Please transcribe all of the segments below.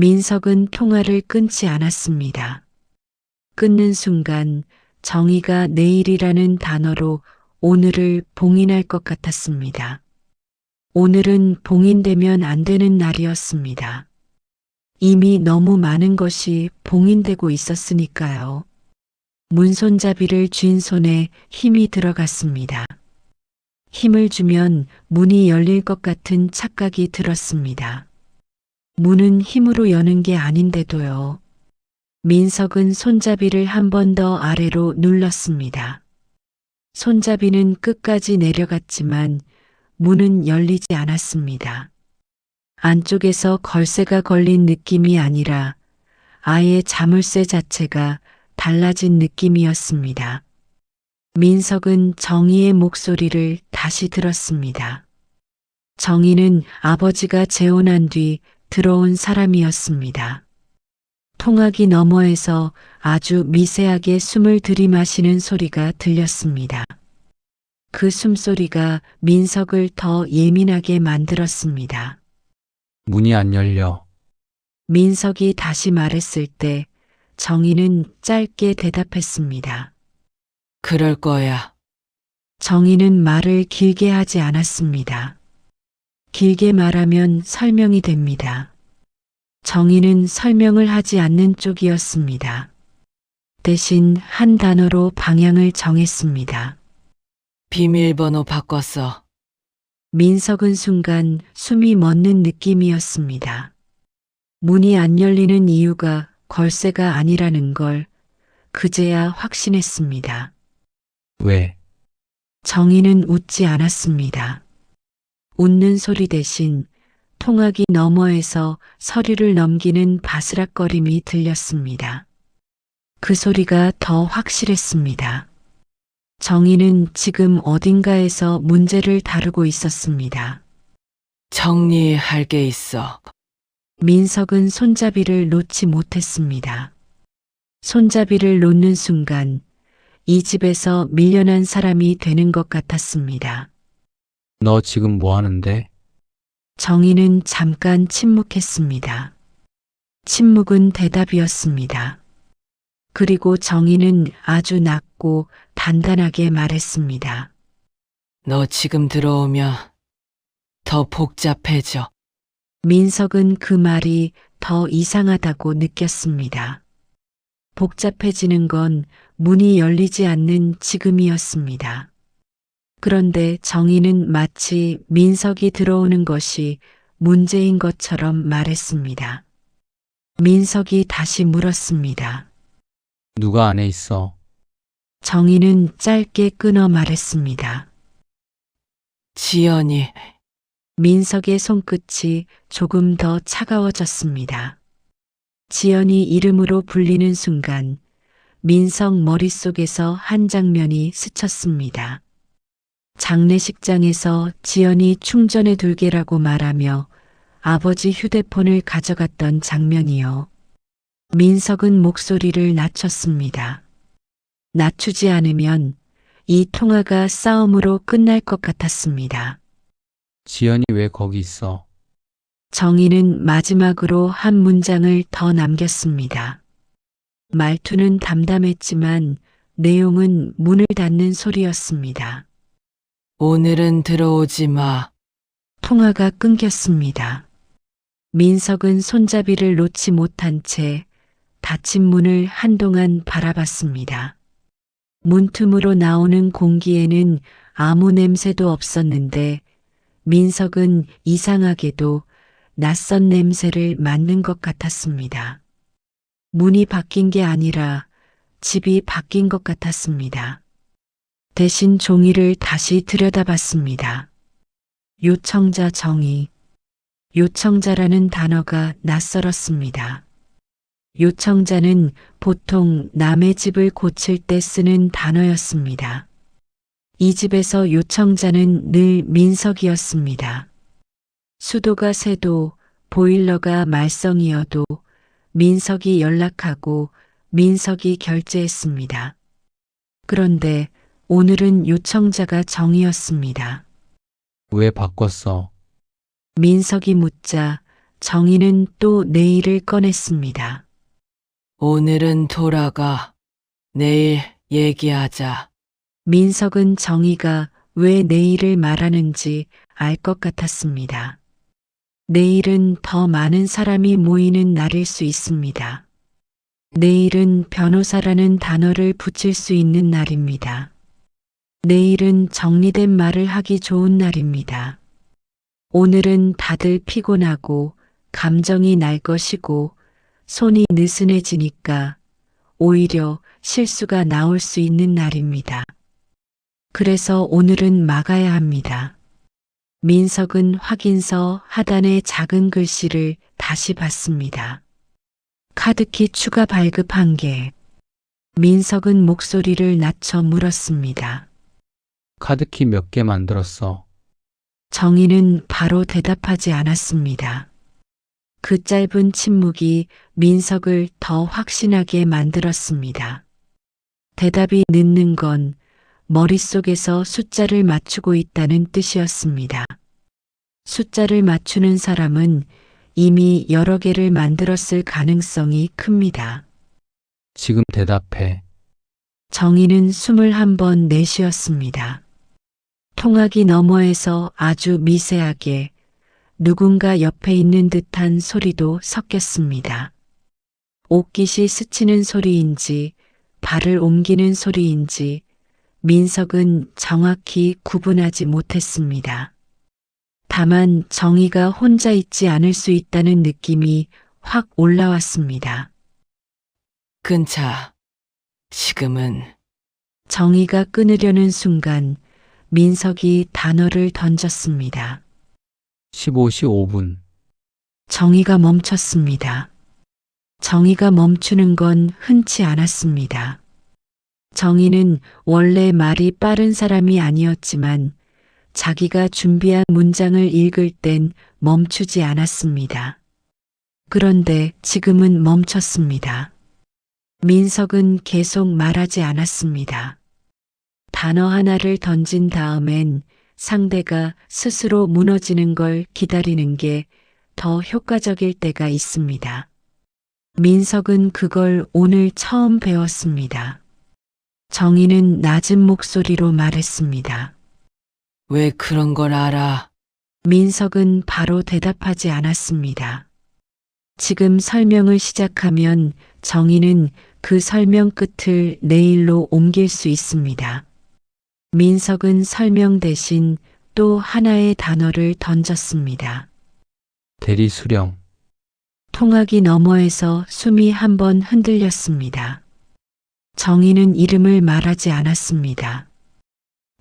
민석은 통화를 끊지 않았습니다. 끊는 순간 정의가 내일이라는 단어로 오늘을 봉인할 것 같았습니다. 오늘은 봉인되면 안 되는 날이었습니다. 이미 너무 많은 것이 봉인되고 있었으니까요. 문손잡이를 쥔 손에 힘이 들어갔습니다. 힘을 주면 문이 열릴 것 같은 착각이 들었습니다. 문은 힘으로 여는 게 아닌데도요. 민석은 손잡이를 한 번 더 아래로 눌렀습니다. 손잡이는 끝까지 내려갔지만 문은 열리지 않았습니다. 안쪽에서 걸쇠가 걸린 느낌이 아니라 아예 자물쇠 자체가 달라진 느낌이었습니다. 민석은 정희의 목소리를 다시 들었습니다. 정희는 아버지가 재혼한 뒤 들어온 사람이었습니다. 통화기 너머에서 아주 미세하게 숨을 들이마시는 소리가 들렸습니다. 그 숨소리가 민석을 더 예민하게 만들었습니다. 문이 안 열려. 민석이 다시 말했을 때 정희는 짧게 대답했습니다. 그럴 거야. 정희는 말을 길게 하지 않았습니다. 길게 말하면 설명이 됩니다. 정희는 설명을 하지 않는 쪽이었습니다. 대신 한 단어로 방향을 정했습니다. 비밀번호 바꿨어. 민석은 순간 숨이 멎는 느낌이었습니다. 문이 안 열리는 이유가 걸쇠가 아니라는 걸 그제야 확신했습니다. 왜? 정희는 웃지 않았습니다. 웃는 소리 대신 통화기 너머에서 서류를 넘기는 바스락거림이 들렸습니다. 그 소리가 더 확실했습니다. 정희는 지금 어딘가에서 문제를 다루고 있었습니다. 정리할 게 있어. 민석은 손잡이를 놓지 못했습니다. 손잡이를 놓는 순간 이 집에서 밀려난 사람이 되는 것 같았습니다. 너 지금 뭐 하는데? 정희는 잠깐 침묵했습니다. 침묵은 대답이었습니다. 그리고 정희는 아주 낮고 단단하게 말했습니다. 너 지금 들어오면 더 복잡해져. 민석은 그 말이 더 이상하다고 느꼈습니다. 복잡해지는 건 문이 열리지 않는 지금이었습니다. 그런데 정희는 마치 민석이 들어오는 것이 문제인 것처럼 말했습니다. 민석이 다시 물었습니다. 누가 안에 있어? 정희는 짧게 끊어 말했습니다. 지연이. 민석의 손끝이 조금 더 차가워졌습니다. 지연이 이름으로 불리는 순간 민석 머릿속에서 한 장면이 스쳤습니다. 장례식장에서 지연이 충전해 둘게라고 말하며 아버지 휴대폰을 가져갔던 장면이요. 민석은 목소리를 낮췄습니다. 낮추지 않으면 이 통화가 싸움으로 끝날 것 같았습니다. 지연이 왜 거기 있어? 정희는 마지막으로 한 문장을 더 남겼습니다. 말투는 담담했지만 내용은 문을 닫는 소리였습니다. 오늘은 들어오지 마. 통화가 끊겼습니다. 민석은 손잡이를 놓지 못한 채 닫힌 문을 한동안 바라봤습니다. 문틈으로 나오는 공기에는 아무 냄새도 없었는데 민석은 이상하게도 낯선 냄새를 맡는 것 같았습니다. 문이 바뀐 게 아니라 집이 바뀐 것 같았습니다. 대신 종이를 다시 들여다봤습니다. 요청자 정의. 요청자라는 단어가 낯설었습니다. 요청자는 보통 남의 집을 고칠 때 쓰는 단어였습니다. 이 집에서 요청자는 늘 민석이었습니다. 수도가 새도 보일러가 말썽이어도 민석이 연락하고 민석이 결제했습니다. 그런데 오늘은 요청자가 정이었습니다. 왜 바꿨어? 민석이 묻자 정희는 또 내일을 꺼냈습니다. 오늘은 돌아가. 내일 얘기하자. 민석은 정희가 왜 내일을 말하는지 알 것 같았습니다. 내일은 더 많은 사람이 모이는 날일 수 있습니다. 내일은 변호사라는 단어를 붙일 수 있는 날입니다. 내일은 정리된 말을 하기 좋은 날입니다. 오늘은 다들 피곤하고 감정이 날 것이고 손이 느슨해지니까 오히려 실수가 나올 수 있는 날입니다. 그래서 오늘은 막아야 합니다. 민석은 확인서 하단의 작은 글씨를 다시 봤습니다. 카드키 추가 발급 1개. 민석은 목소리를 낮춰 물었습니다. 카드키 몇 개 만들었어? 정희는 바로 대답하지 않았습니다. 그 짧은 침묵이 민석을 더 확신하게 만들었습니다. 대답이 늦는 건 머릿속에서 숫자를 맞추고 있다는 뜻이었습니다. 숫자를 맞추는 사람은 이미 여러 개를 만들었을 가능성이 큽니다. 지금 대답해. 정희는 숨을 한번 내쉬었습니다. 통화기 너머에서 아주 미세하게 누군가 옆에 있는 듯한 소리도 섞였습니다. 옷깃이 스치는 소리인지 발을 옮기는 소리인지 민석은 정확히 구분하지 못했습니다. 다만 정희가 혼자 있지 않을 수 있다는 느낌이 확 올라왔습니다. 끊자. 지금은 정희가 끊으려는 순간 민석이 단어를 던졌습니다. 15시 5분. 정희가 멈췄습니다. 정희가 멈추는 건 흔치 않았습니다. 정희는 원래 말이 빠른 사람이 아니었지만 자기가 준비한 문장을 읽을 땐 멈추지 않았습니다. 그런데 지금은 멈췄습니다. 민석은 계속 말하지 않았습니다. 단어 하나를 던진 다음엔 상대가 스스로 무너지는 걸 기다리는 게 더 효과적일 때가 있습니다. 민석은 그걸 오늘 처음 배웠습니다. 정희는 낮은 목소리로 말했습니다. 왜 그런 걸 알아? 민석은 바로 대답하지 않았습니다. 지금 설명을 시작하면 정희는 그 설명 끝을 내일로 옮길 수 있습니다. 민석은 설명 대신 또 하나의 단어를 던졌습니다. 대리수령. 통화기 너머에서 숨이 한번 흔들렸습니다. 정희는 이름을 말하지 않았습니다.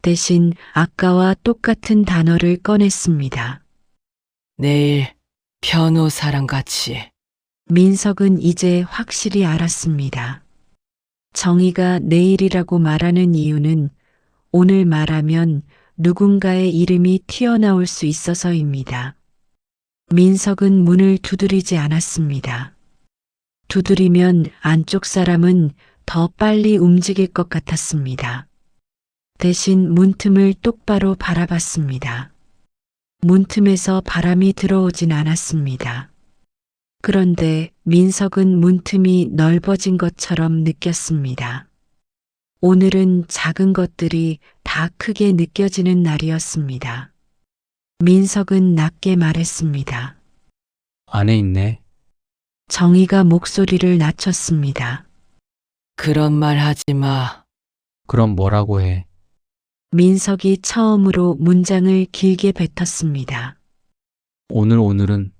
대신 아까와 똑같은 단어를 꺼냈습니다. 내일 변호사랑 같이. 민석은 이제 확실히 알았습니다. 정희가 내일이라고 말하는 이유는 오늘 말하면 누군가의 이름이 튀어나올 수 있어서입니다. 민석은 문을 두드리지 않았습니다. 두드리면 안쪽 사람은 더 빨리 움직일 것 같았습니다. 대신 문틈을 똑바로 바라봤습니다. 문틈에서 바람이 들어오진 않았습니다. 그런데 민석은 문틈이 넓어진 것처럼 느꼈습니다. 오늘은 작은 것들이 다 크게 느껴지는 날이었습니다. 민석은 낮게 말했습니다. 안에 있네. 정희가 목소리를 낮췄습니다. 그런 말 하지 마. 그럼 뭐라고 해? 민석이 처음으로 문장을 길게 뱉었습니다. 오늘은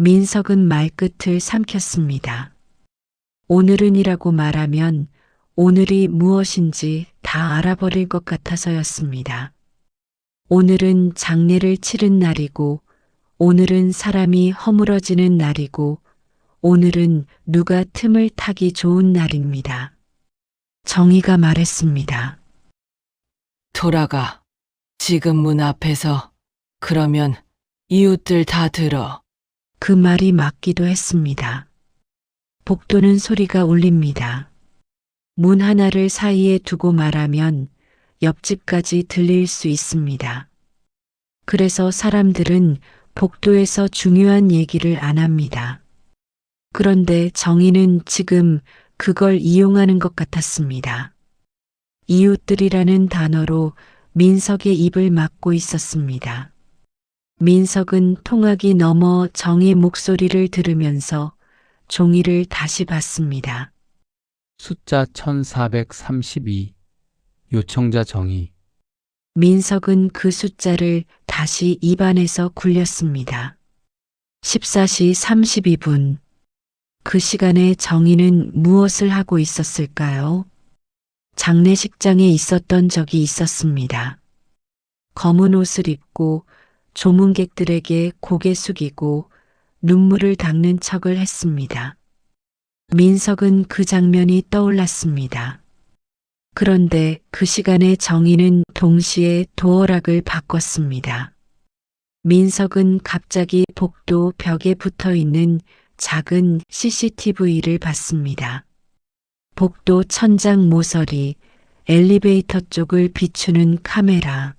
민석은 말끝을 삼켰습니다. 오늘은이라고 말하면 오늘이 무엇인지 다 알아버릴 것 같아서였습니다. 오늘은 장례를 치른 날이고, 오늘은 사람이 허물어지는 날이고, 오늘은 누가 틈을 타기 좋은 날입니다. 정희가 말했습니다. 돌아가. 지금 문 앞에서. 그러면 이웃들 다 들어. 그 말이 맞기도 했습니다. 복도는 소리가 울립니다. 문 하나를 사이에 두고 말하면 옆집까지 들릴 수 있습니다. 그래서 사람들은 복도에서 중요한 얘기를 안 합니다. 그런데 정희는 지금 그걸 이용하는 것 같았습니다. 이웃들이라는 단어로 민석의 입을 막고 있었습니다. 민석은 통학이 넘어 정의 목소리를 들으면서 종이를 다시 봤습니다. 숫자 1432. 요청자 정의. 민석은 그 숫자를 다시 입안에서 굴렸습니다. 14시 32분. 그 시간에 정희는 무엇을 하고 있었을까요? 장례식장에 있었던 적이 있었습니다. 검은 옷을 입고 조문객들에게 고개 숙이고 눈물을 닦는 척을 했습니다. 민석은 그 장면이 떠올랐습니다. 그런데 그 시간에 정희는 동시에 도어락을 바꿨습니다. 민석은 갑자기 복도 벽에 붙어 있는 작은 CCTV를 봤습니다. 복도 천장 모서리, 엘리베이터 쪽을 비추는 카메라.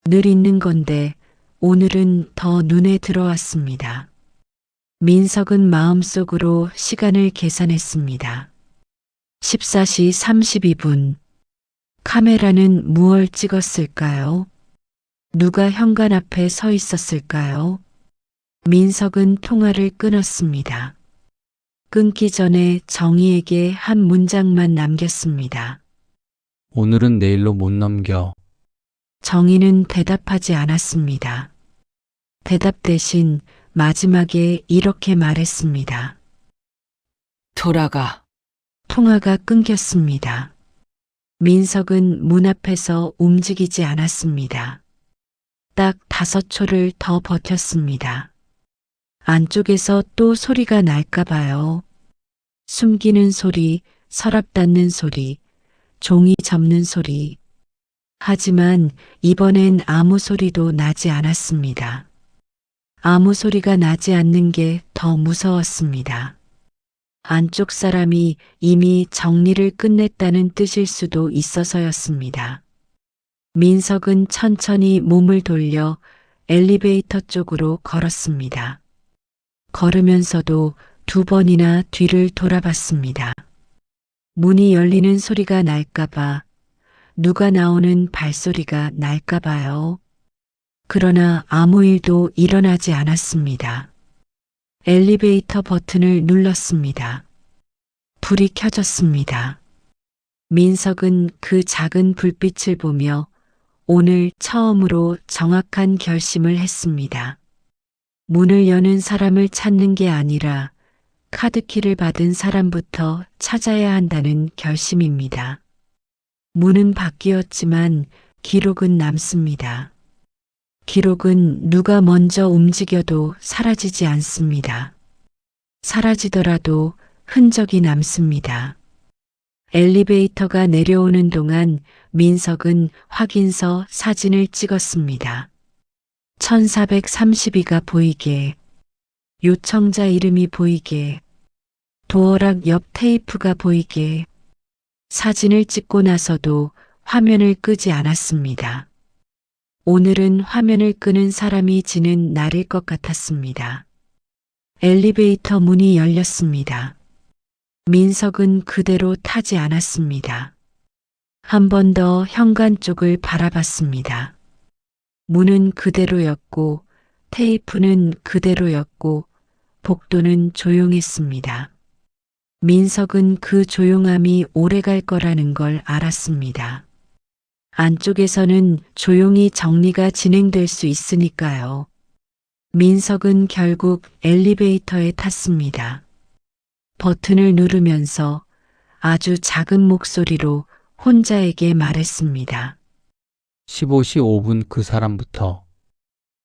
늘 있는 건데 오늘은 더 눈에 들어왔습니다. 민석은 마음속으로 시간을 계산했습니다. 14시 32분. 카메라는 무얼 찍었을까요? 누가 현관 앞에 서 있었을까요? 민석은 통화를 끊었습니다. 끊기 전에 정희에게 한 문장만 남겼습니다. 오늘은 내일로 못 넘겨. 정희는 대답하지 않았습니다. 대답 대신 마지막에 이렇게 말했습니다. 돌아가. 통화가 끊겼습니다. 민석은 문 앞에서 움직이지 않았습니다. 딱 5초를 더 버텼습니다. 안쪽에서 또 소리가 날까 봐요. 숨기는 소리, 서랍 닫는 소리, 종이 접는 소리. 하지만 이번엔 아무 소리도 나지 않았습니다. 아무 소리가 나지 않는 게 더 무서웠습니다. 안쪽 사람이 이미 정리를 끝냈다는 뜻일 수도 있어서였습니다. 민석은 천천히 몸을 돌려 엘리베이터 쪽으로 걸었습니다. 걸으면서도 2번이나 뒤를 돌아봤습니다. 문이 열리는 소리가 날까봐, 누가 나오는 발소리가 날까봐요. 그러나 아무 일도 일어나지 않았습니다. 엘리베이터 버튼을 눌렀습니다. 불이 켜졌습니다. 민석은 그 작은 불빛을 보며 오늘 처음으로 정확한 결심을 했습니다. 문을 여는 사람을 찾는 게 아니라 카드키를 받은 사람부터 찾아야 한다는 결심입니다. 문은 바뀌었지만 기록은 남습니다. 기록은 누가 먼저 움직여도 사라지지 않습니다. 사라지더라도 흔적이 남습니다. 엘리베이터가 내려오는 동안 민석은 확인서 사진을 찍었습니다. 1432가 보이게, 요청자 이름이 보이게, 도어락 옆 테이프가 보이게. 사진을 찍고 나서도 화면을 끄지 않았습니다. 오늘은 화면을 끄는 사람이 지는 날일 것 같았습니다. 엘리베이터 문이 열렸습니다. 민석은 그대로 타지 않았습니다. 한 번 더 현관 쪽을 바라봤습니다. 문은 그대로였고 테이프는 그대로였고 복도는 조용했습니다. 민석은 그 조용함이 오래갈 거라는 걸 알았습니다. 안쪽에서는 조용히 정리가 진행될 수 있으니까요. 민석은 결국 엘리베이터에 탔습니다. 버튼을 누르면서 아주 작은 목소리로 혼자에게 말했습니다. 15시 5분 그 사람부터.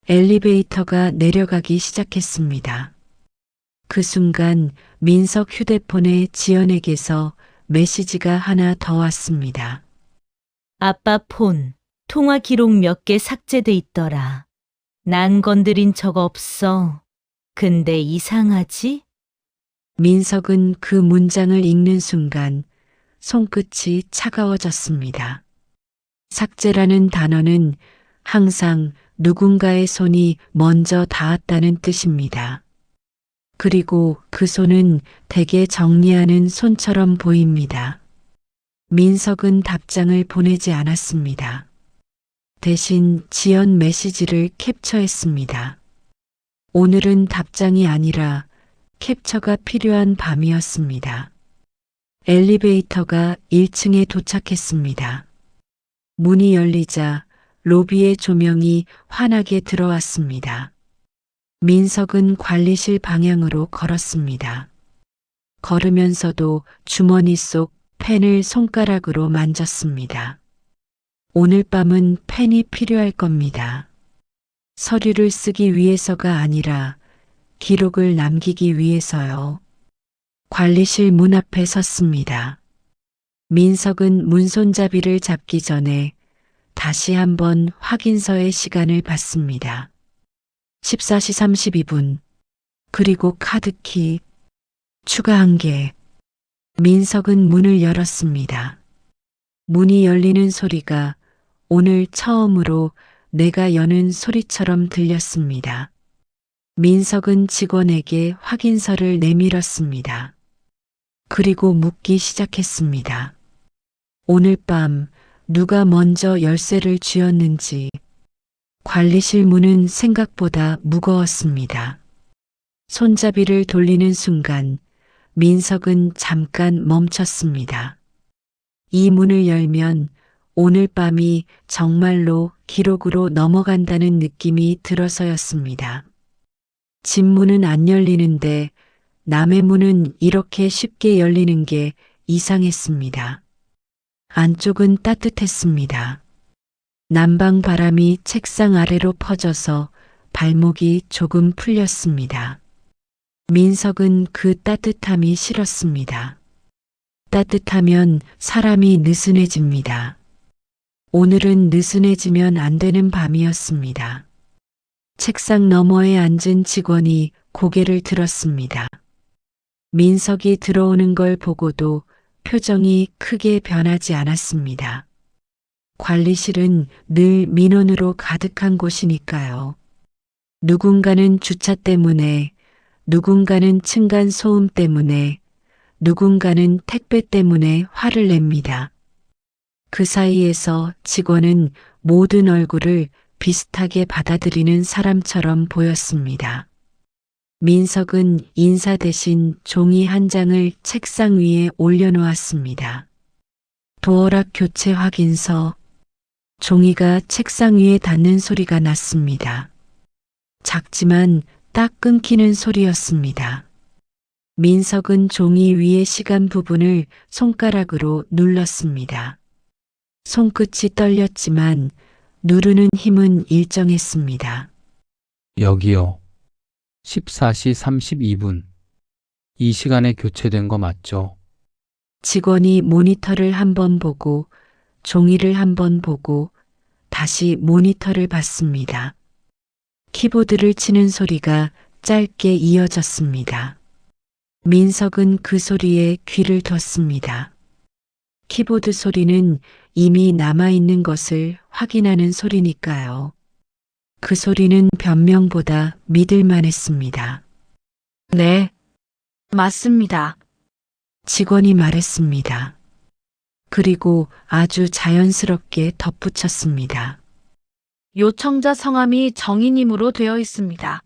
엘리베이터가 내려가기 시작했습니다. 그 순간 민석 휴대폰에 지연에게서 메시지가 하나 더 왔습니다. 아빠 폰, 통화 기록 몇 개 삭제돼 있더라. 난 건드린 적 없어. 근데 이상하지? 민석은 그 문장을 읽는 순간 손끝이 차가워졌습니다. 삭제라는 단어는 항상 누군가의 손이 먼저 닿았다는 뜻입니다. 그리고 그 손은 대개 정리하는 손처럼 보입니다. 민석은 답장을 보내지 않았습니다. 대신 지연 메시지를 캡처했습니다. 오늘은 답장이 아니라 캡처가 필요한 밤이었습니다. 엘리베이터가 1층에 도착했습니다. 문이 열리자 로비의 조명이 환하게 들어왔습니다. 민석은 관리실 방향으로 걸었습니다. 걸으면서도 주머니 속 펜을 손가락으로 만졌습니다. 오늘 밤은 펜이 필요할 겁니다. 서류를 쓰기 위해서가 아니라 기록을 남기기 위해서요. 관리실 문 앞에 섰습니다. 민석은 문손잡이를 잡기 전에 다시 한번 확인서의 시간을 봤습니다. 14시 32분. 그리고 카드키. 추가 1개. 민석은 문을 열었습니다. 문이 열리는 소리가 오늘 처음으로 내가 여는 소리처럼 들렸습니다. 민석은 직원에게 확인서를 내밀었습니다. 그리고 묻기 시작했습니다. 오늘 밤 누가 먼저 열쇠를 쥐었는지. 관리실 문은 생각보다 무거웠습니다. 손잡이를 돌리는 순간 민석은 잠깐 멈췄습니다. 이 문을 열면 오늘 밤이 정말로 기록으로 넘어간다는 느낌이 들어서였습니다. 집 문은 안 열리는데 남의 문은 이렇게 쉽게 열리는 게 이상했습니다. 안쪽은 따뜻했습니다. 난방 바람이 책상 아래로 퍼져서 발목이 조금 풀렸습니다. 민석은 그 따뜻함이 싫었습니다. 따뜻하면 사람이 느슨해집니다. 오늘은 느슨해지면 안 되는 밤이었습니다. 책상 너머에 앉은 직원이 고개를 들었습니다. 민석이 들어오는 걸 보고도 표정이 크게 변하지 않았습니다. 관리실은 늘 민원으로 가득한 곳이니까요. 누군가는 주차 때문에, 누군가는 층간 소음 때문에, 누군가는 택배 때문에 화를 냅니다. 그 사이에서 직원은 모든 얼굴을 비슷하게 받아들이는 사람처럼 보였습니다. 민석은 인사 대신 종이 한 장을 책상 위에 올려놓았습니다. 도어락 교체 확인서. 종이가 책상 위에 닿는 소리가 났습니다. 작지만 딱 끊기는 소리였습니다. 민석은 종이 위의 시간 부분을 손가락으로 눌렀습니다. 손끝이 떨렸지만 누르는 힘은 일정했습니다. 여기요. 14시 32분. 이 시간에 교체된 거 맞죠? 직원이 모니터를 한번 보고 종이를 한번 보고 다시 모니터를 봤습니다. 키보드를 치는 소리가 짧게 이어졌습니다. 민석은 그 소리에 귀를 뒀습니다. 키보드 소리는 이미 남아있는 것을 확인하는 소리니까요. 그 소리는 변명보다 믿을만했습니다. 네, 맞습니다. 직원이 말했습니다. 그리고 아주 자연스럽게 덧붙였습니다. 요청자 성함이 정희님으로 되어 있습니다.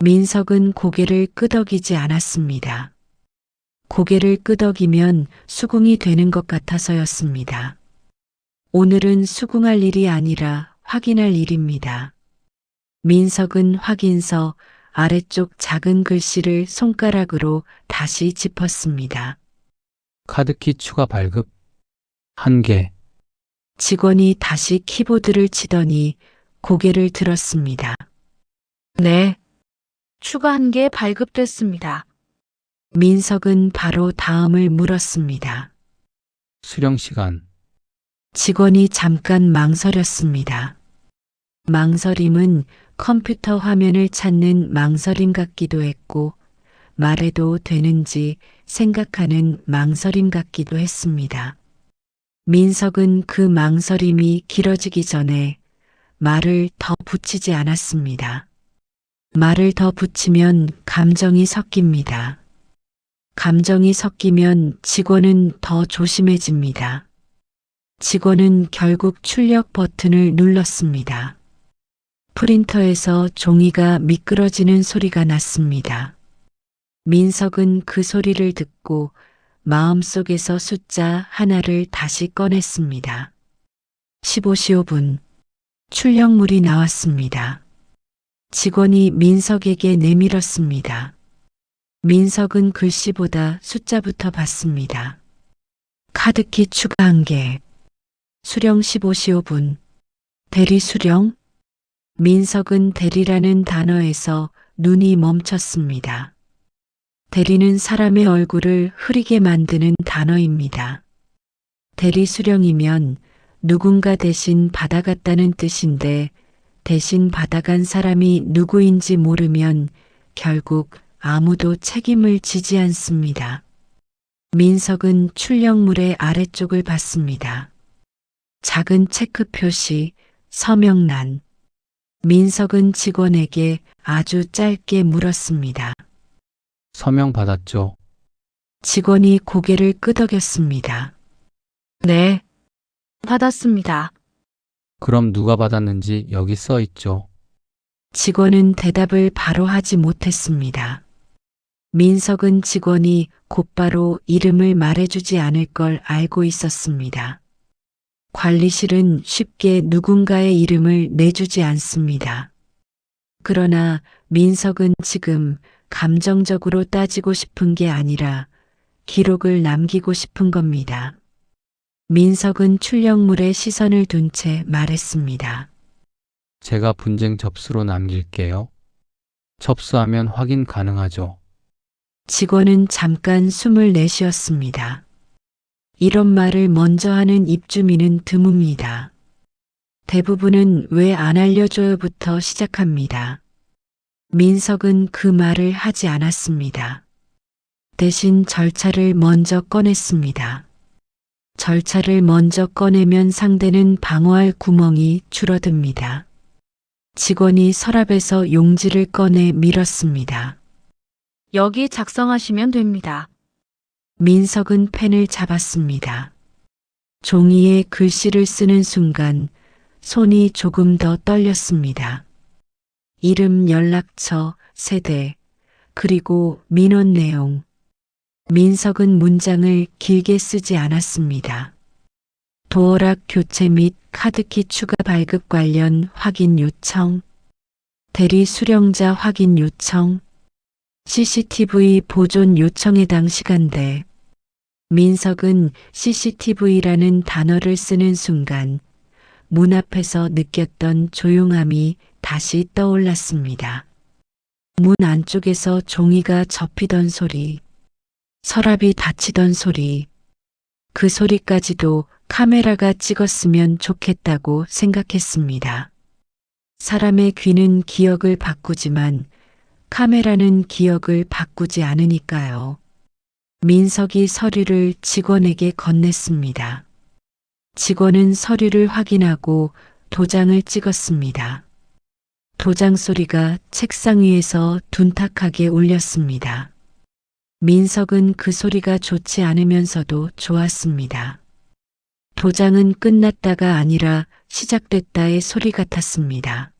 민석은 고개를 끄덕이지 않았습니다. 고개를 끄덕이면 수긍이 되는 것 같아서였습니다. 오늘은 수긍할 일이 아니라 확인할 일입니다. 민석은 확인서 아래쪽 작은 글씨를 손가락으로 다시 짚었습니다. 카드키 추가 발급 1개. 직원이 다시 키보드를 치더니 고개를 들었습니다. 네, 추가 1개 발급됐습니다. 민석은 바로 다음을 물었습니다. 수령 시간. 직원이 잠깐 망설였습니다. 망설임은 컴퓨터 화면을 찾는 망설임 같기도 했고 말해도 되는지 생각하는 망설임 같기도 했습니다. 민석은 그 망설임이 길어지기 전에 말을 더 붙이지 않았습니다. 말을 더 붙이면 감정이 섞입니다. 감정이 섞이면 직원은 더 조심해집니다. 직원은 결국 출력 버튼을 눌렀습니다. 프린터에서 종이가 미끄러지는 소리가 났습니다. 민석은 그 소리를 듣고 마음속에서 숫자 하나를 다시 꺼냈습니다. 15시 5분. 출력물이 나왔습니다. 직원이 민석에게 내밀었습니다. 민석은 글씨보다 숫자부터 봤습니다. 카드키 추가 1개. 수령 15시 5분. 대리 수령? 민석은 대리라는 단어에서 눈이 멈췄습니다. 대리는 사람의 얼굴을 흐리게 만드는 단어입니다. 대리 수령이면 누군가 대신 받아갔다는 뜻인데 대신 받아간 사람이 누구인지 모르면 결국 아무도 책임을 지지 않습니다. 민석은 출력물의 아래쪽을 봤습니다. 작은 체크 표시, 서명란. 민석은 직원에게 아주 짧게 물었습니다. 서명 받았죠? 직원이 고개를 끄덕였습니다. 네. 받았습니다. 그럼 누가 받았는지 여기 써 있죠. 직원은 대답을 바로 하지 못했습니다. 민석은 직원이 곧바로 이름을 말해주지 않을 걸 알고 있었습니다. 관리실은 쉽게 누군가의 이름을 내주지 않습니다. 그러나 민석은 지금 감정적으로 따지고 싶은 게 아니라 기록을 남기고 싶은 겁니다. 민석은 출력물에 시선을 둔 채 말했습니다. 제가 분쟁 접수로 남길게요. 접수하면 확인 가능하죠. 직원은 잠깐 숨을 내쉬었습니다. 이런 말을 먼저 하는 입주민은 드뭅니다. 대부분은 왜 안 알려줘요부터 시작합니다. 민석은 그 말을 하지 않았습니다. 대신 절차를 먼저 꺼냈습니다. 절차를 먼저 꺼내면 상대는 방어할 구멍이 줄어듭니다. 직원이 서랍에서 용지를 꺼내 밀었습니다. 여기 작성하시면 됩니다. 민석은 펜을 잡았습니다. 종이에 글씨를 쓰는 순간 손이 조금 더 떨렸습니다. 이름, 연락처, 세대, 그리고 민원 내용. 민석은 문장을 길게 쓰지 않았습니다. 도어락 교체 및 카드키 추가 발급 관련 확인 요청, 대리 수령자 확인 요청, CCTV 보존 요청에 해당 시간대. 민석은 CCTV라는 단어를 쓰는 순간 문 앞에서 느꼈던 조용함이 다시 떠올랐습니다. 문 안쪽에서 종이가 접히던 소리, 서랍이 닫히던 소리, 그 소리까지도 카메라가 찍었으면 좋겠다고 생각했습니다. 사람의 귀는 기억을 바꾸지만 카메라는 기억을 바꾸지 않으니까요. 민석이 서류를 직원에게 건넸습니다. 직원은 서류를 확인하고 도장을 찍었습니다. 도장 소리가 책상 위에서 둔탁하게 울렸습니다. 민석은 그 소리가 좋지 않으면서도 좋았습니다. 도장은 끝났다가 아니라 시작됐다의 소리 같았습니다.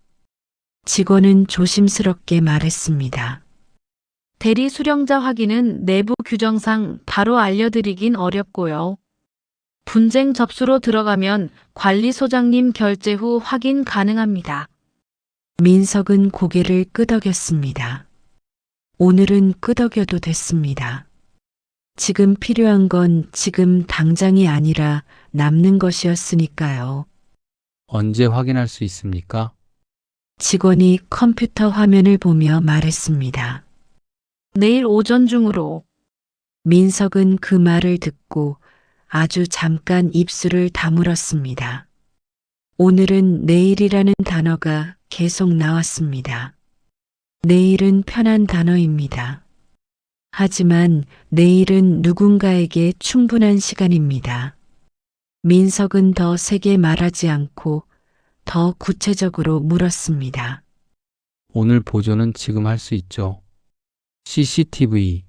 직원은 조심스럽게 말했습니다. 대리 수령자 확인은 내부 규정상 바로 알려드리긴 어렵고요. 분쟁 접수로 들어가면 관리소장님 결제 후 확인 가능합니다. 민석은 고개를 끄덕였습니다. 오늘은 끄덕여도 됐습니다. 지금 필요한 건 지금 당장이 아니라 남는 것이었으니까요. 언제 확인할 수 있습니까? 직원이 컴퓨터 화면을 보며 말했습니다. 내일 오전 중으로. 민석은 그 말을 듣고 아주 잠깐 입술을 다물었습니다. 오늘은 내일이라는 단어가 계속 나왔습니다. 내일은 편한 단어입니다. 하지만 내일은 누군가에게 충분한 시간입니다. 민석은 더 세게 말하지 않고 더 구체적으로 물었습니다. 오늘 보조는 지금 할 수 있죠. CCTV.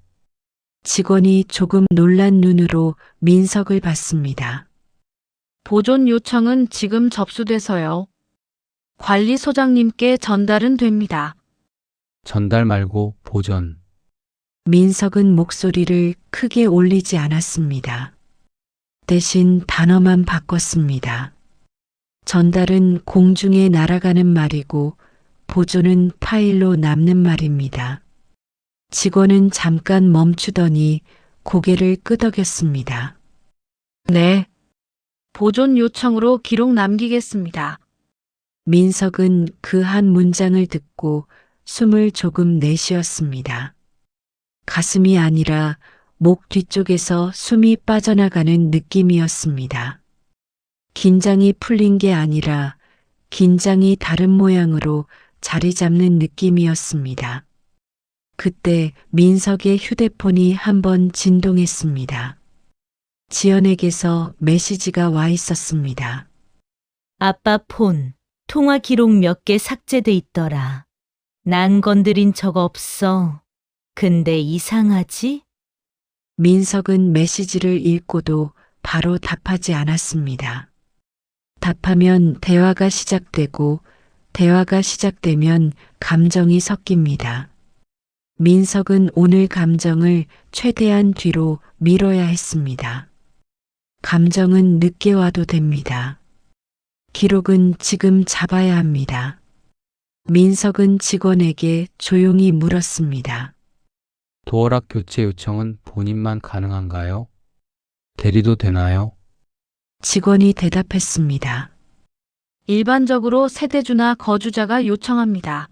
직원이 조금 놀란 눈으로 민석을 봤습니다. 보존 요청은 지금 접수돼서요. 관리소장님께 전달은 됩니다. 전달 말고 보전. 민석은 목소리를 크게 올리지 않았습니다. 대신 단어만 바꿨습니다. 전달은 공중에 날아가는 말이고 보존은 파일로 남는 말입니다. 직원은 잠깐 멈추더니 고개를 끄덕였습니다. 네. 보존 요청으로 기록 남기겠습니다. 민석은 그 한 문장을 듣고 숨을 조금 내쉬었습니다. 가슴이 아니라 목 뒤쪽에서 숨이 빠져나가는 느낌이었습니다. 긴장이 풀린 게 아니라 긴장이 다른 모양으로 자리 잡는 느낌이었습니다. 그때 민석의 휴대폰이 한번 진동했습니다. 지연에게서 메시지가 와 있었습니다. 아빠 폰, 통화 기록 몇 개 삭제돼 있더라. 난 건드린 적 없어. 근데 이상하지? 민석은 메시지를 읽고도 바로 답하지 않았습니다. 답하면 대화가 시작되고 대화가 시작되면 감정이 섞입니다. 민석은 오늘 감정을 최대한 뒤로 미뤄야 했습니다. 감정은 늦게 와도 됩니다. 기록은 지금 잡아야 합니다. 민석은 직원에게 조용히 물었습니다. 도어락 교체 요청은 본인만 가능한가요? 대리도 되나요? 직원이 대답했습니다. 일반적으로 세대주나 거주자가 요청합니다.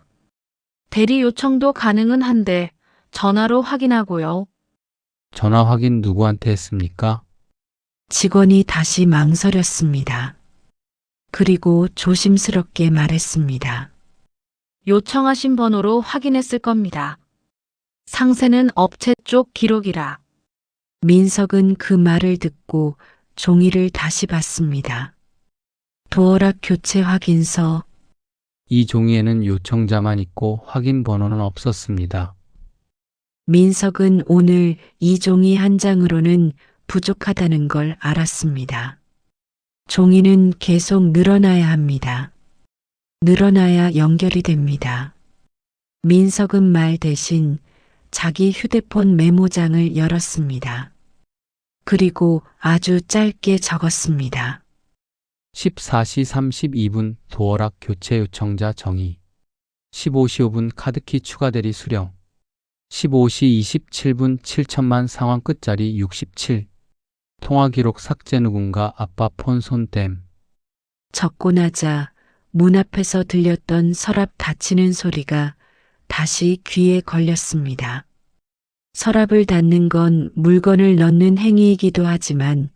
대리 요청도 가능은 한데 전화로 확인하고요. 전화 확인 누구한테 했습니까? 직원이 다시 망설였습니다. 그리고 조심스럽게 말했습니다. 요청하신 번호로 확인했을 겁니다. 상세는 업체 쪽 기록이라. 민석은 그 말을 듣고 종이를 다시 봤습니다. 도어락 교체 확인서. 이 종이에는 요청자만 있고 확인 번호는 없었습니다. 민석은 오늘 이 종이 한 장으로는 부족하다는 걸 알았습니다. 종이는 계속 늘어나야 합니다. 늘어나야 연결이 됩니다. 민석은 말 대신 자기 휴대폰 메모장을 열었습니다. 그리고 아주 짧게 적었습니다. 14시 32분 도어락 교체 요청자 정의. 15시 5분 카드키 추가 대리 수령. 15시 27분 7천만 상황 끝자리 67. 통화 기록 삭제 누군가 아빠 폰 손댐. 적고 나자 문 앞에서 들렸던 서랍 닫히는 소리가 다시 귀에 걸렸습니다. 서랍을 닫는 건 물건을 넣는 행위이기도 하지만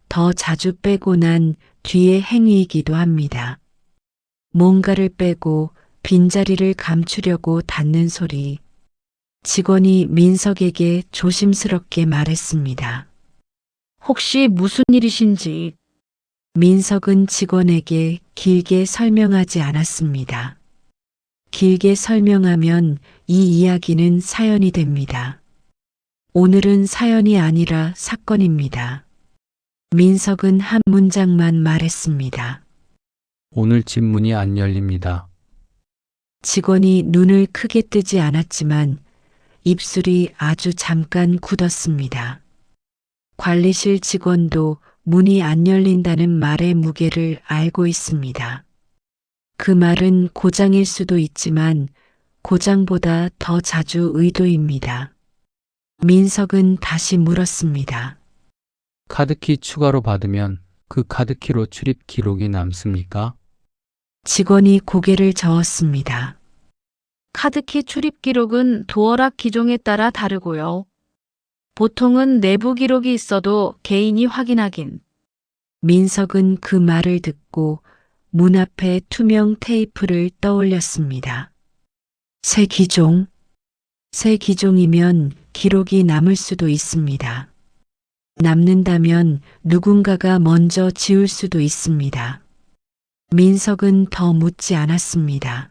더 자주 빼고 난 뒤의 행위이기도 합니다. 뭔가를 빼고 빈자리를 감추려고 닫는 소리. 직원이 민석에게 조심스럽게 말했습니다. 혹시 무슨 일이신지. 민석은 직원에게 길게 설명하지 않았습니다. 길게 설명하면 이 이야기는 사연이 됩니다. 오늘은 사연이 아니라 사건입니다. 민석은 한 문장만 말했습니다. 오늘 집 문이 안 열립니다. 직원이 눈을 크게 뜨지 않았지만 입술이 아주 잠깐 굳었습니다. 관리실 직원도 문이 안 열린다는 말의 무게를 알고 있습니다. 그 말은 고장일 수도 있지만 고장보다 더 자주 의도입니다. 민석은 다시 물었습니다. 카드키 추가로 받으면 그 카드키로 출입 기록이 남습니까? 직원이 고개를 저었습니다. 카드키 출입 기록은 도어락 기종에 따라 다르고요. 보통은 내부 기록이 있어도 개인이 확인하긴. 민석은 그 말을 듣고 문 앞에 투명 테이프를 떠올렸습니다. 새 기종. 새 기종이면 기록이 남을 수도 있습니다. 남는다면 누군가가 먼저 지울 수도 있습니다. 민석은 더 묻지 않았습니다.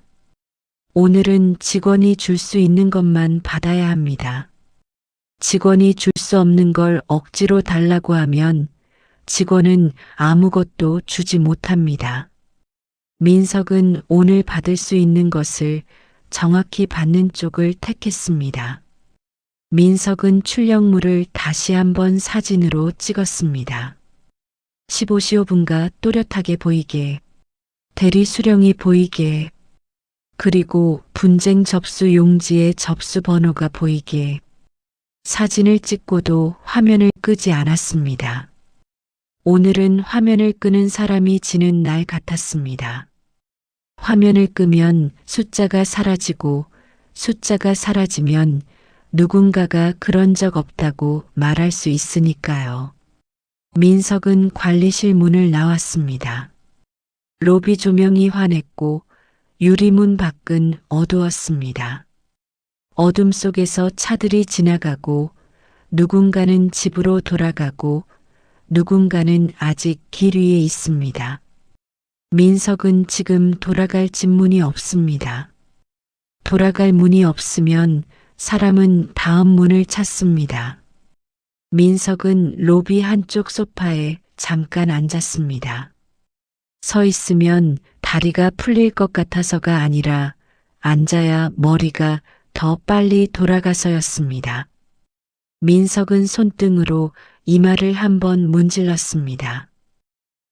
오늘은 직원이 줄 수 있는 것만 받아야 합니다. 직원이 줄 수 없는 걸 억지로 달라고 하면 직원은 아무것도 주지 못합니다. 민석은 오늘 받을 수 있는 것을 정확히 받는 쪽을 택했습니다. 민석은 출력물을 다시 한번 사진으로 찍었습니다. 15분가 또렷하게 보이게, 대리 수령이 보이게, 그리고 분쟁 접수 용지의 접수 번호가 보이게. 사진을 찍고도 화면을 끄지 않았습니다. 오늘은 화면을 끄는 사람이 지는 날 같았습니다. 화면을 끄면 숫자가 사라지고 숫자가 사라지면 누군가가 그런 적 없다고 말할 수 있으니까요. 민석은 관리실 문을 나왔습니다. 로비 조명이 환했고 유리문 밖은 어두웠습니다. 어둠 속에서 차들이 지나가고 누군가는 집으로 돌아가고 누군가는 아직 길 위에 있습니다. 민석은 지금 돌아갈 집 문이 없습니다. 돌아갈 문이 없으면 사람은 다음 문을 찾습니다. 민석은 로비 한쪽 소파에 잠깐 앉았습니다. 서 있으면 다리가 풀릴 것 같아서가 아니라 앉아야 머리가 더 빨리 돌아가서였습니다. 민석은 손등으로 이마를 한번 문질렀습니다.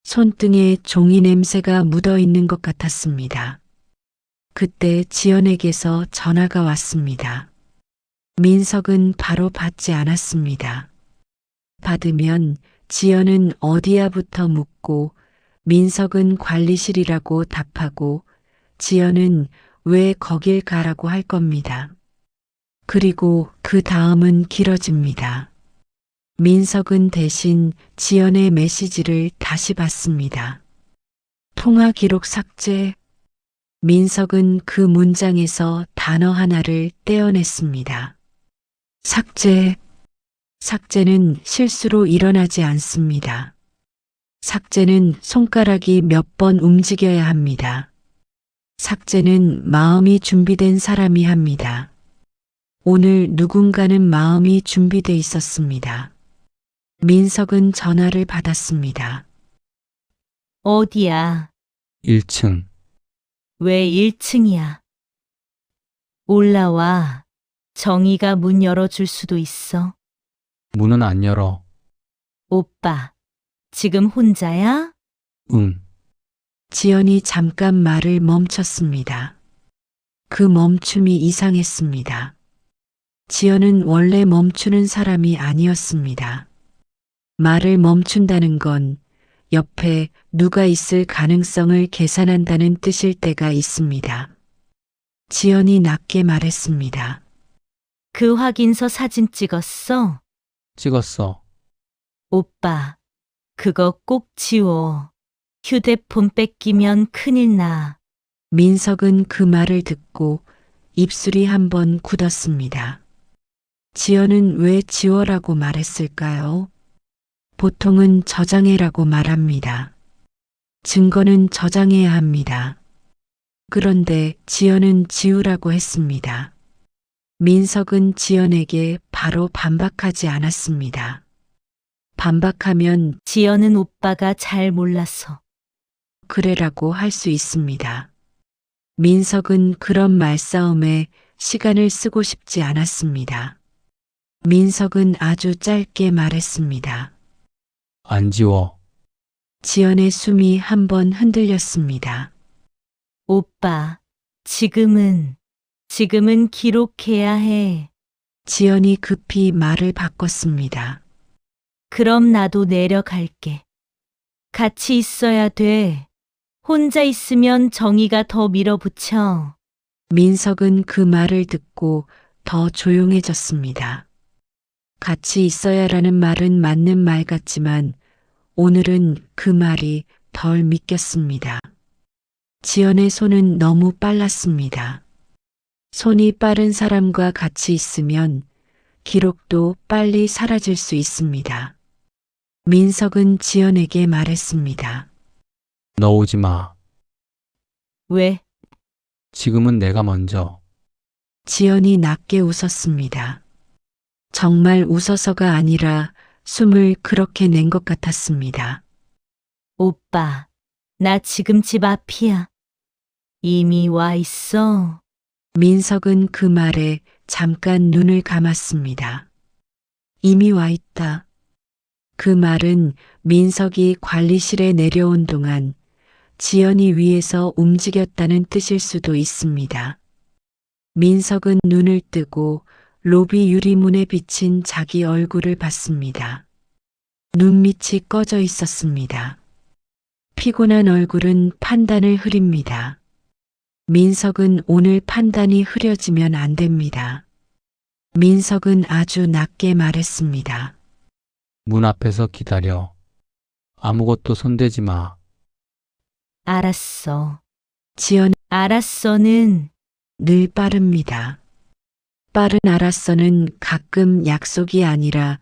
손등에 종이 냄새가 묻어 있는 것 같았습니다. 그때 지연에게서 전화가 왔습니다. 민석은 바로 받지 않았습니다. 받으면 지연은 어디야부터 묻고 민석은 관리실이라고 답하고 지연은 왜 거길 가라고 할 겁니다. 그리고 그 다음은 길어집니다. 민석은 대신 지연의 메시지를 다시 받습니다. 통화 기록 삭제. 민석은 그 문장에서 단어 하나를 떼어냈습니다. 삭제. 삭제는 실수로 일어나지 않습니다. 삭제는 손가락이 몇 번 움직여야 합니다. 삭제는 마음이 준비된 사람이 합니다. 오늘 누군가는 마음이 준비돼 있었습니다. 민석은 전화를 받았습니다. 어디야? 1층. 왜 1층이야? 올라와. 정희가 문 열어줄 수도 있어. 문은 안 열어. 오빠, 지금 혼자야? 응. 지연이 잠깐 말을 멈췄습니다. 그 멈춤이 이상했습니다. 지연은 원래 멈추는 사람이 아니었습니다. 말을 멈춘다는 건 옆에 누가 있을 가능성을 계산한다는 뜻일 때가 있습니다. 지연이 낮게 말했습니다. 그 확인서 사진 찍었어? 찍었어. 오빠, 그거 꼭 지워. 휴대폰 뺏기면 큰일 나. 민석은 그 말을 듣고 입술이 한번 굳었습니다. 지연은 왜 지워라고 말했을까요? 보통은 저장해라고 말합니다. 증거는 저장해야 합니다. 그런데 지연은 지우라고 했습니다. 민석은 지연에게 바로 반박하지 않았습니다. 반박하면 지연은 오빠가 잘 몰라서. 그래라고 할 수 있습니다. 민석은 그런 말싸움에 시간을 쓰고 싶지 않았습니다. 민석은 아주 짧게 말했습니다. 안 지워. 지연의 숨이 한번 흔들렸습니다. 오빠, 지금은 기록해야 해. 지연이 급히 말을 바꿨습니다. 그럼 나도 내려갈게. 같이 있어야 돼. 혼자 있으면 정의가 더 밀어붙여. 민석은 그 말을 듣고 더 조용해졌습니다. 같이 있어야라는 말은 맞는 말 같지만 오늘은 그 말이 덜 믿겼습니다. 지연의 손은 너무 빨랐습니다. 손이 빠른 사람과 같이 있으면 기록도 빨리 사라질 수 있습니다. 민석은 지연에게 말했습니다. 너 오지 마. 왜? 지금은 내가 먼저. 지연이 낮게 웃었습니다. 정말 웃어서가 아니라 숨을 그렇게 낸 것 같았습니다. 오빠, 나 지금 집 앞이야. 이미 와 있어. 민석은 그 말에 잠깐 눈을 감았습니다. 이미 와 있다. 그 말은 민석이 관리실에 내려온 동안 지연이 위에서 움직였다는 뜻일 수도 있습니다. 민석은 눈을 뜨고 로비 유리문에 비친 자기 얼굴을 봤습니다. 눈밑이 꺼져 있었습니다. 피곤한 얼굴은 판단을 흐립니다. 민석은 오늘 판단이 흐려지면 안 됩니다. 민석은 아주 낮게 말했습니다. 문 앞에서 기다려. 아무것도 손대지 마. 알았어. 지연 알았어는 늘 빠릅니다. 빠른 알았어는 가끔 약속이 아니라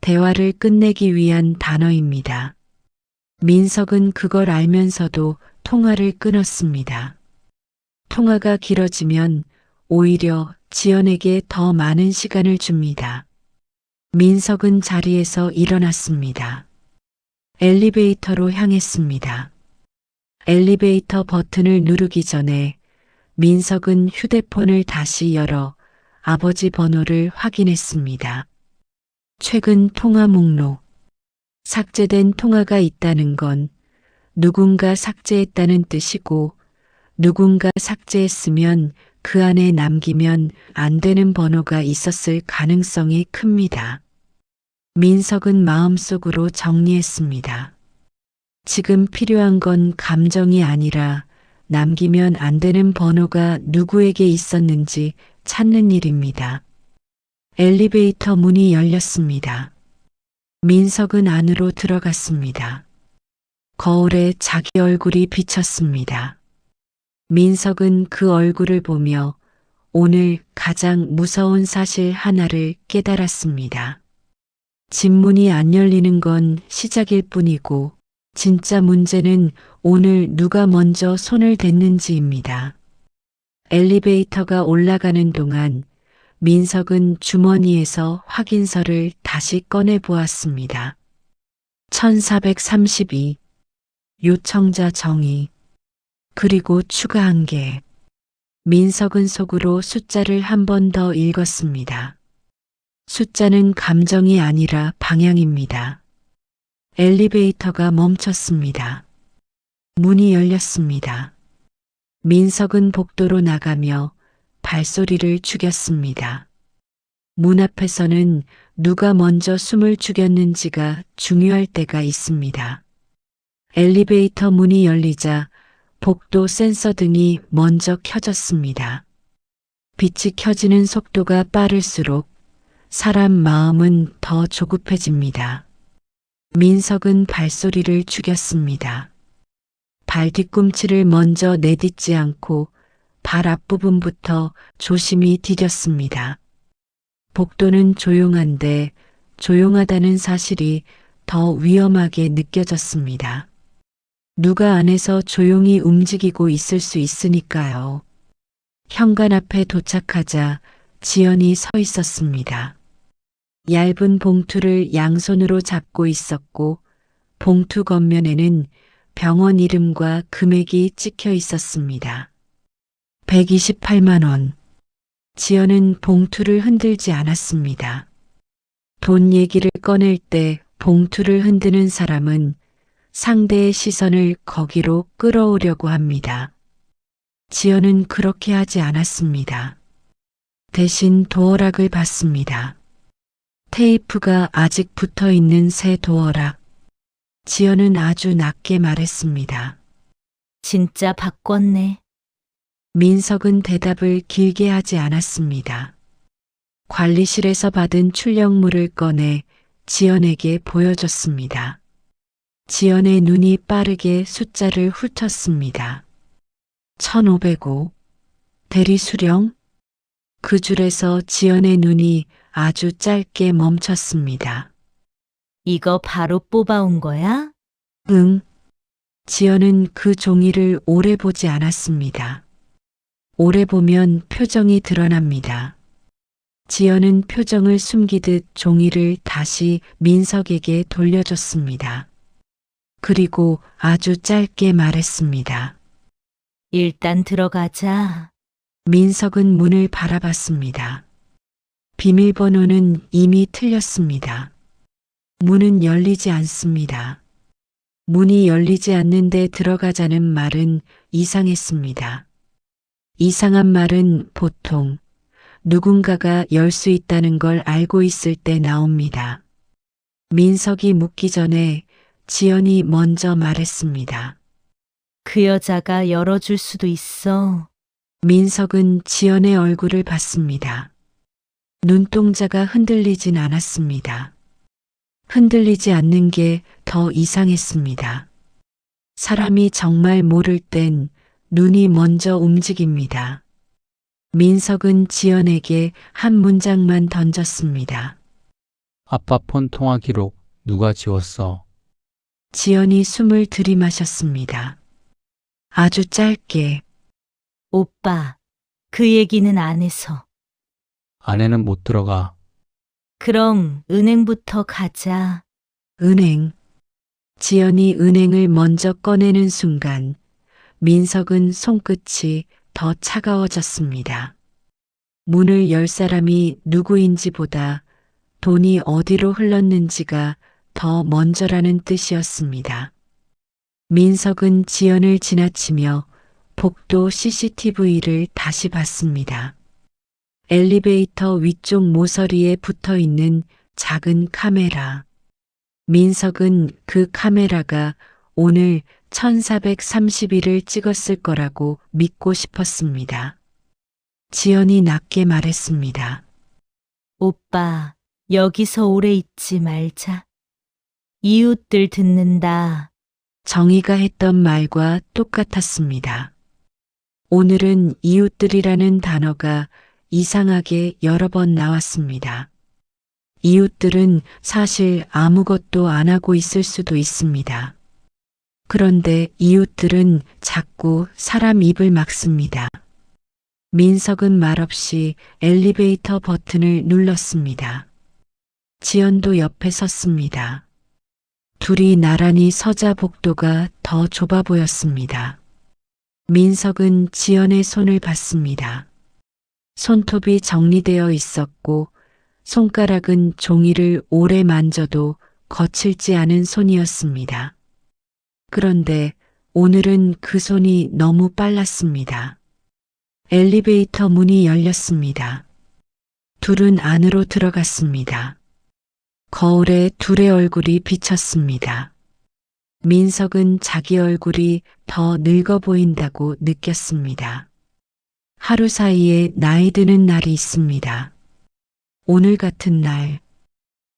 대화를 끝내기 위한 단어입니다. 민석은 그걸 알면서도 통화를 끊었습니다. 통화가 길어지면 오히려 지연에게 더 많은 시간을 줍니다. 민석은 자리에서 일어났습니다. 엘리베이터로 향했습니다. 엘리베이터 버튼을 누르기 전에 민석은 휴대폰을 다시 열어 아버지 번호를 확인했습니다. 최근 통화 목록. 삭제된 통화가 있다는 건 누군가 삭제했다는 뜻이고 누군가 삭제했으면 그 안에 남기면 안 되는 번호가 있었을 가능성이 큽니다. 민석은 마음속으로 정리했습니다. 지금 필요한 건 감정이 아니라 남기면 안 되는 번호가 누구에게 있었는지 찾는 일입니다. 엘리베이터 문이 열렸습니다. 민석은 안으로 들어갔습니다. 거울에 자기 얼굴이 비쳤습니다. 민석은 그 얼굴을 보며 오늘 가장 무서운 사실 하나를 깨달았습니다. 집 문이 안 열리는 건 시작일 뿐이고 진짜 문제는 오늘 누가 먼저 손을 댔는지입니다. 엘리베이터가 올라가는 동안 민석은 주머니에서 확인서를 다시 꺼내 보았습니다. 1432 요청자 정의 그리고 추가 한 개. 민석은 속으로 숫자를 한 번 더 읽었습니다. 숫자는 감정이 아니라 방향입니다. 엘리베이터가 멈췄습니다. 문이 열렸습니다. 민석은 복도로 나가며 발소리를 죽였습니다. 문 앞에서는 누가 먼저 숨을 죽였는지가 중요할 때가 있습니다. 엘리베이터 문이 열리자 복도 센서 등이 먼저 켜졌습니다. 빛이 켜지는 속도가 빠를수록 사람 마음은 더 조급해집니다. 민석은 발소리를 죽였습니다. 발 뒤꿈치를 먼저 내딛지 않고 발 앞부분부터 조심히 디뎠습니다. 복도는 조용한데 조용하다는 사실이 더 위험하게 느껴졌습니다. 누가 안에서 조용히 움직이고 있을 수 있으니까요. 현관 앞에 도착하자 지연이 서 있었습니다. 얇은 봉투를 양손으로 잡고 있었고 봉투 겉면에는 병원 이름과 금액이 찍혀 있었습니다. 128만 원. 지연은 봉투를 흔들지 않았습니다. 돈 얘기를 꺼낼 때 봉투를 흔드는 사람은 상대의 시선을 거기로 끌어오려고 합니다. 지연은 그렇게 하지 않았습니다. 대신 도어락을 봤습니다. 테이프가 아직 붙어 있는 새 도어락. 지연은 아주 낮게 말했습니다. 진짜 바꿨네. 민석은 대답을 길게 하지 않았습니다. 관리실에서 받은 출력물을 꺼내 지연에게 보여줬습니다. 지연의 눈이 빠르게 숫자를 훑었습니다. 1505. 대리 수령? 그 줄에서 지연의 눈이 아주 짧게 멈췄습니다. 이거 바로 뽑아온 거야? 응. 지연은 그 종이를 오래 보지 않았습니다. 오래 보면 표정이 드러납니다. 지연은 표정을 숨기듯 종이를 다시 민석에게 돌려줬습니다. 그리고 아주 짧게 말했습니다. 일단 들어가자. 민석은 문을 바라봤습니다. 비밀번호는 이미 틀렸습니다. 문은 열리지 않습니다. 문이 열리지 않는데 들어가자는 말은 이상했습니다. 이상한 말은 보통 누군가가 열 수 있다는 걸 알고 있을 때 나옵니다. 민석이 묻기 전에 지연이 먼저 말했습니다. 그 여자가 열어줄 수도 있어. 민석은 지연의 얼굴을 봤습니다. 눈동자가 흔들리진 않았습니다. 흔들리지 않는 게 더 이상했습니다. 사람이 정말 모를 땐 눈이 먼저 움직입니다. 민석은 지연에게 한 문장만 던졌습니다. 아빠 폰 통화 기록 누가 지웠어? 지연이 숨을 들이마셨습니다. 아주 짧게. 오빠, 그 얘기는 안 해서. 안에는 못 들어가. 그럼 은행부터 가자. 은행. 지연이 은행을 먼저 꺼내는 순간 민석은 손끝이 더 차가워졌습니다. 문을 열 사람이 누구인지보다 돈이 어디로 흘렀는지가 더 먼저라는 뜻이었습니다. 민석은 지연을 지나치며 복도 CCTV를 다시 봤습니다. 엘리베이터 위쪽 모서리에 붙어 있는 작은 카메라. 민석은 그 카메라가 오늘 1430일을 찍었을 거라고 믿고 싶었습니다. 지연이 낮게 말했습니다. 오빠, 여기서 오래 있지 말자. 이웃들 듣는다. 정희가 했던 말과 똑같았습니다. 오늘은 이웃들이라는 단어가 이상하게 여러 번 나왔습니다. 이웃들은 사실 아무것도 안 하고 있을 수도 있습니다. 그런데 이웃들은 자꾸 사람 입을 막습니다. 민석은 말없이 엘리베이터 버튼을 눌렀습니다. 지연도 옆에 섰습니다. 둘이 나란히 서자 복도가 더 좁아 보였습니다. 민석은 지연의 손을 봤습니다. 손톱이 정리되어 있었고 손가락은 종이를 오래 만져도 거칠지 않은 손이었습니다. 그런데 오늘은 그 손이 너무 빨랐습니다. 엘리베이터 문이 열렸습니다. 둘은 안으로 들어갔습니다. 거울에 둘의 얼굴이 비쳤습니다. 민석은 자기 얼굴이 더 늙어 보인다고 느꼈습니다. 하루 사이에 나이 드는 날이 있습니다. 오늘 같은 날,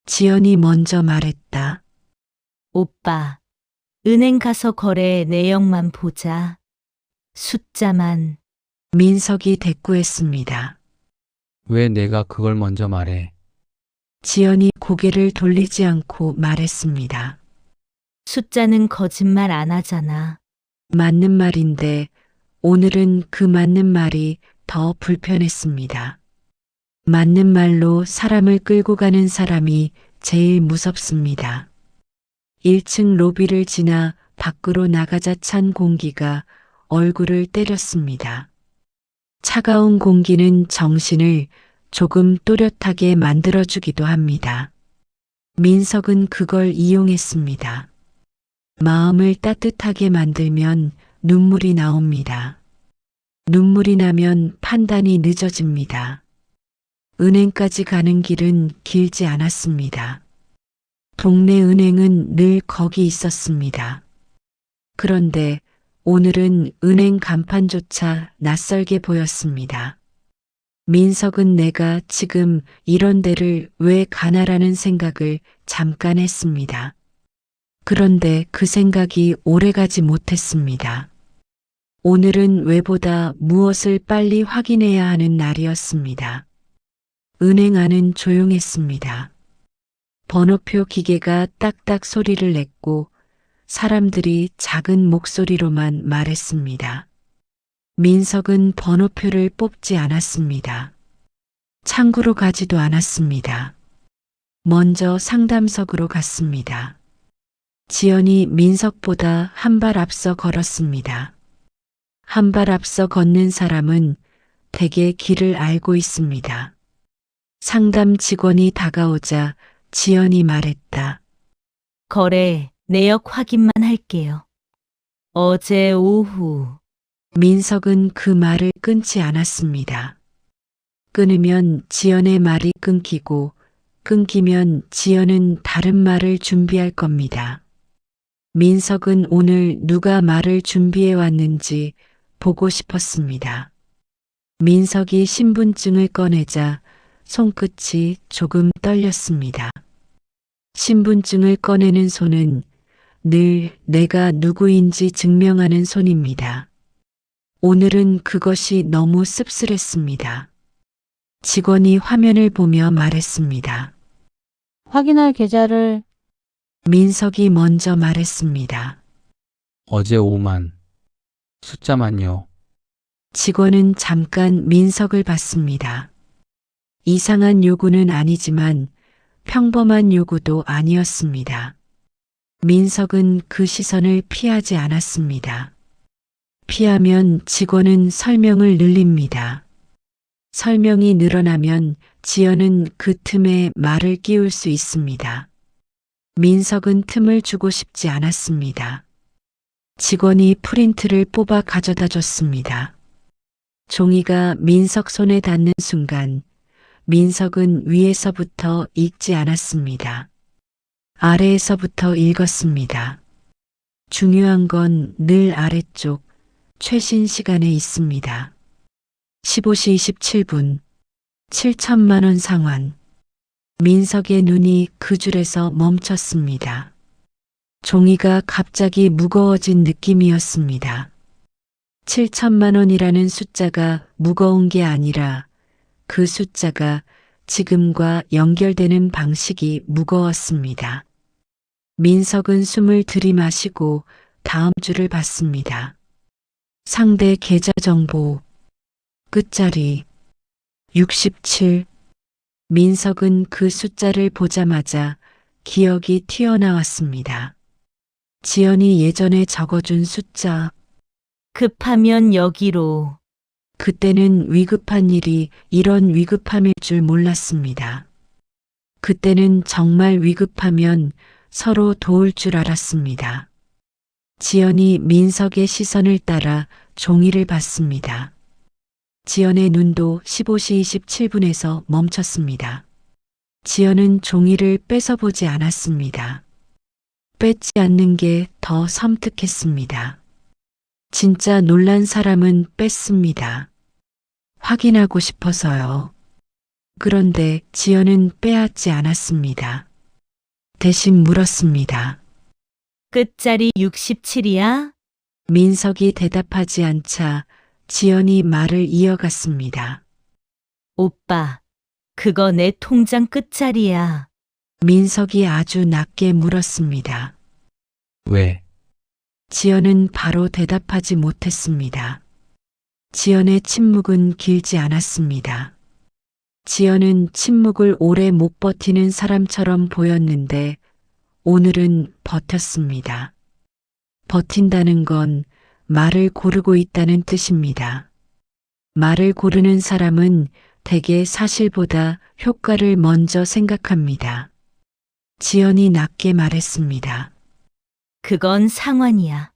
지연이 먼저 말했다. 오빠, 은행 가서 거래 내역만 보자. 숫자만. 민석이 대꾸했습니다. 왜 내가 그걸 먼저 말해? 지연이 고개를 돌리지 않고 말했습니다. 숫자는 거짓말 안 하잖아. 맞는 말인데 오늘은 그 맞는 말이 더 불편했습니다. 맞는 말로 사람을 끌고 가는 사람이 제일 무섭습니다. 1층 로비를 지나 밖으로 나가자 찬 공기가 얼굴을 때렸습니다. 차가운 공기는 정신을 조금 또렷하게 만들어주기도 합니다. 민석은 그걸 이용했습니다. 마음을 따뜻하게 만들면 눈물이 나옵니다. 눈물이 나면 판단이 늦어집니다. 은행까지 가는 길은 길지 않았습니다. 동네 은행은 늘 거기 있었습니다. 그런데 오늘은 은행 간판조차 낯설게 보였습니다. 민석은 내가 지금 이런 데를 왜 가나라는 생각을 잠깐 했습니다. 그런데 그 생각이 오래가지 못했습니다. 오늘은 왜보다 무엇을 빨리 확인해야 하는 날이었습니다. 은행 안은 조용했습니다. 번호표 기계가 딱딱 소리를 냈고 사람들이 작은 목소리로만 말했습니다. 민석은 번호표를 뽑지 않았습니다. 창구로 가지도 않았습니다. 먼저 상담석으로 갔습니다. 지연이 민석보다 한 발 앞서 걸었습니다. 한 발 앞서 걷는 사람은 대개 길을 알고 있습니다. 상담 직원이 다가오자 지연이 말했다. 거래, 내역 확인만 할게요. 어제 오후 민석은 그 말을 끊지 않았습니다. 끊으면 지연의 말이 끊기고 끊기면 지연은 다른 말을 준비할 겁니다. 민석은 오늘 누가 말을 준비해 왔는지 보고 싶었습니다. 민석이 신분증을 꺼내자 손끝이 조금 떨렸습니다. 신분증을 꺼내는 손은 늘 내가 누구인지 증명하는 손입니다. 오늘은 그것이 너무 씁쓸했습니다. 직원이 화면을 보며 말했습니다. 확인할 계좌를 민석이 먼저 말했습니다. 어제 5만. 숫자만요. 직원은 잠깐 민석을 봤습니다. 이상한 요구는 아니지만 평범한 요구도 아니었습니다. 민석은 그 시선을 피하지 않았습니다. 피하면 직원은 설명을 늘립니다. 설명이 늘어나면 지연은 그 틈에 말을 끼울 수 있습니다. 민석은 틈을 주고 싶지 않았습니다. 직원이 프린트를 뽑아 가져다 줬습니다. 종이가 민석 손에 닿는 순간 민석은 위에서부터 읽지 않았습니다. 아래에서부터 읽었습니다. 중요한 건 늘 아래쪽 최신 시간에 있습니다. 15시 27분 7천만 원 상환. 민석의 눈이 그 줄에서 멈췄습니다. 종이가 갑자기 무거워진 느낌이었습니다. 7천만 원이라는 숫자가 무거운 게 아니라 그 숫자가 지금과 연결되는 방식이 무거웠습니다. 민석은 숨을 들이마시고 다음 줄을 봤습니다. 상대 계좌 정보 끝자리 67. 민석은 그 숫자를 보자마자 기억이 튀어나왔습니다. 지연이 예전에 적어준 숫자. 급하면 여기로. 그때는 위급한 일이 이런 위급함일 줄 몰랐습니다. 그때는 정말 위급하면 서로 도울 줄 알았습니다. 지연이 민석의 시선을 따라 종이를 봤습니다. 지연의 눈도 15시 27분에서 멈췄습니다. 지연은 종이를 뺏어보지 않았습니다. 뺏지 않는 게 더 섬뜩했습니다. 진짜 놀란 사람은 뺐습니다. 확인하고 싶어서요. 그런데 지연은 빼앗지 않았습니다. 대신 물었습니다. 끝자리 67이야? 민석이 대답하지 않자 지연이 말을 이어갔습니다. 오빠, 그거 내 통장 끝자리야. 민석이 아주 낮게 물었습니다. 왜? 지연은 바로 대답하지 못했습니다. 지연의 침묵은 길지 않았습니다. 지연은 침묵을 오래 못 버티는 사람처럼 보였는데 오늘은 버텼습니다. 버틴다는 건 말을 고르고 있다는 뜻입니다. 말을 고르는 사람은 대개 사실보다 효과를 먼저 생각합니다. 지연이 낮게 말했습니다. 그건 상환이야.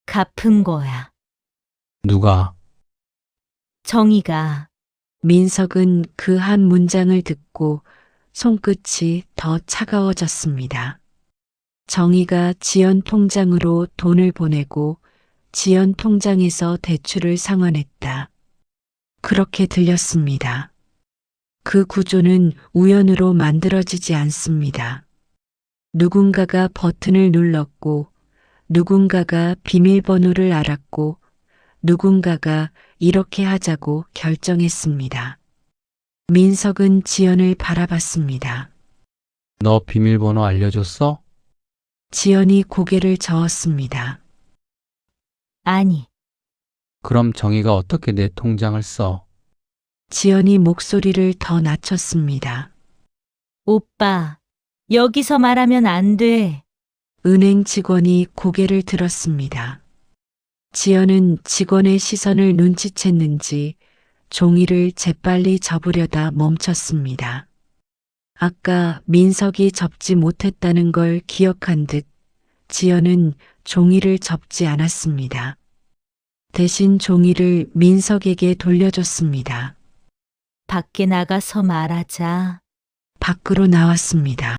갚은 거야. 누가? 정의가. 민석은 그 한 문장을 듣고 손끝이 더 차가워졌습니다. 정희가 지연 통장으로 돈을 보내고 지연 통장에서 대출을 상환했다. 그렇게 들렸습니다. 그 구조는 우연으로 만들어지지 않습니다. 누군가가 버튼을 눌렀고, 누군가가 비밀번호를 알았고, 누군가가 이렇게 하자고 결정했습니다. 민석은 지연을 바라봤습니다. 너 비밀번호 알려줬어? 지연이 고개를 저었습니다. 아니, 그럼 정희가 어떻게 내 통장을 써? 지연이 목소리를 더 낮췄습니다. 오빠, 여기서 말하면 안 돼. 은행 직원이 고개를 들었습니다. 지연은 직원의 시선을 눈치챘는지 종이를 재빨리 접으려다 멈췄습니다. 아까 민석이 접지 못했다는 걸 기억한 듯 지연은 종이를 접지 않았습니다. 대신 종이를 민석에게 돌려줬습니다. 밖에 나가서 말하자. 밖으로 나왔습니다.